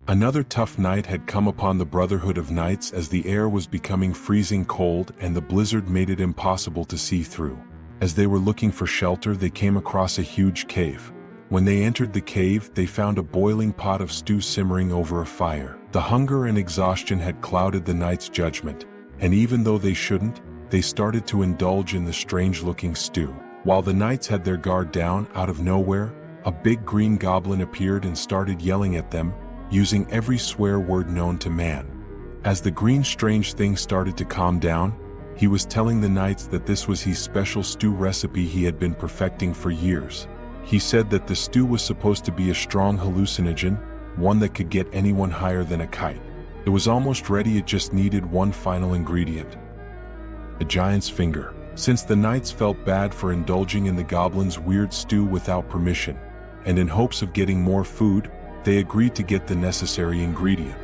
Another tough night had come upon the Brotherhood of Knights as the air was becoming freezing cold and the blizzard made it impossible to see through. As they were looking for shelter, they came across a huge cave. When they entered the cave, they found a boiling pot of stew simmering over a fire. The hunger and exhaustion had clouded the knights' judgment, and even though they shouldn't, they started to indulge in the strange-looking stew. While the knights had their guard down, out of nowhere, a big green goblin appeared and started yelling at them, using every swear word known to man. As the green strange thing started to calm down, he was telling the knights that this was his special stew recipe he had been perfecting for years. He said that the stew was supposed to be a strong hallucinogen, one that could get anyone higher than a kite. It was almost ready, it just needed one final ingredient: a giant's finger. Since the knights felt bad for indulging in the goblin's weird stew without permission, and in hopes of getting more food, they agreed to get the necessary ingredient.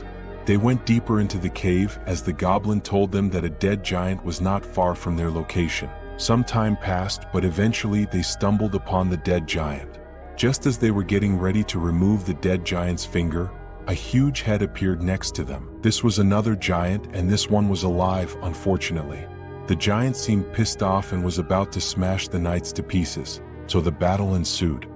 They went deeper into the cave as the goblin told them that a dead giant was not far from their location. Some time passed, but eventually they stumbled upon the dead giant. Just as they were getting ready to remove the dead giant's finger, a huge head appeared next to them. This was another giant, and this one was alive, unfortunately. The giant seemed pissed off and was about to smash the knights to pieces, so the battle ensued.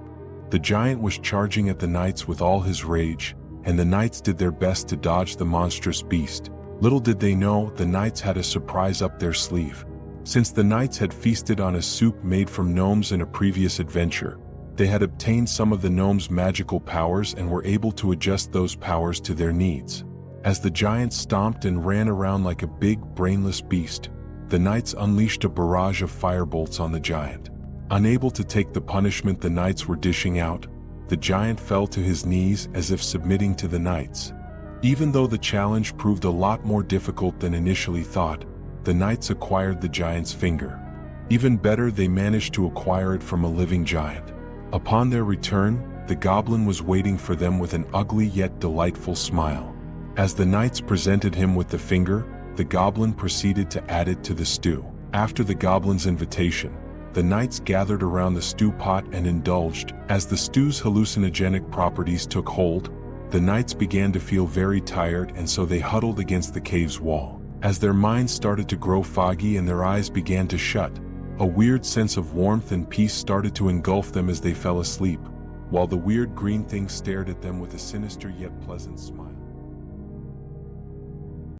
The giant was charging at the knights with all his rage, and the knights did their best to dodge the monstrous beast. Little did they know, the knights had a surprise up their sleeve. Since the knights had feasted on a soup made from gnomes in a previous adventure, they had obtained some of the gnomes' magical powers and were able to adjust those powers to their needs. As the giant stomped and ran around like a big, brainless beast, the knights unleashed a barrage of firebolts on the giant. Unable to take the punishment the knights were dishing out, the giant fell to his knees as if submitting to the knights. Even though the challenge proved a lot more difficult than initially thought, the knights acquired the giant's finger. Even better, they managed to acquire it from a living giant. Upon their return, the goblin was waiting for them with an ugly yet delightful smile. As the knights presented him with the finger, the goblin proceeded to add it to the stew. After the goblin's invitation, the knights gathered around the stew pot and indulged. As the stew's hallucinogenic properties took hold, the knights began to feel very tired, and so they huddled against the cave's wall. As their minds started to grow foggy and their eyes began to shut, a weird sense of warmth and peace started to engulf them as they fell asleep, while the weird green thing stared at them with a sinister yet pleasant smile.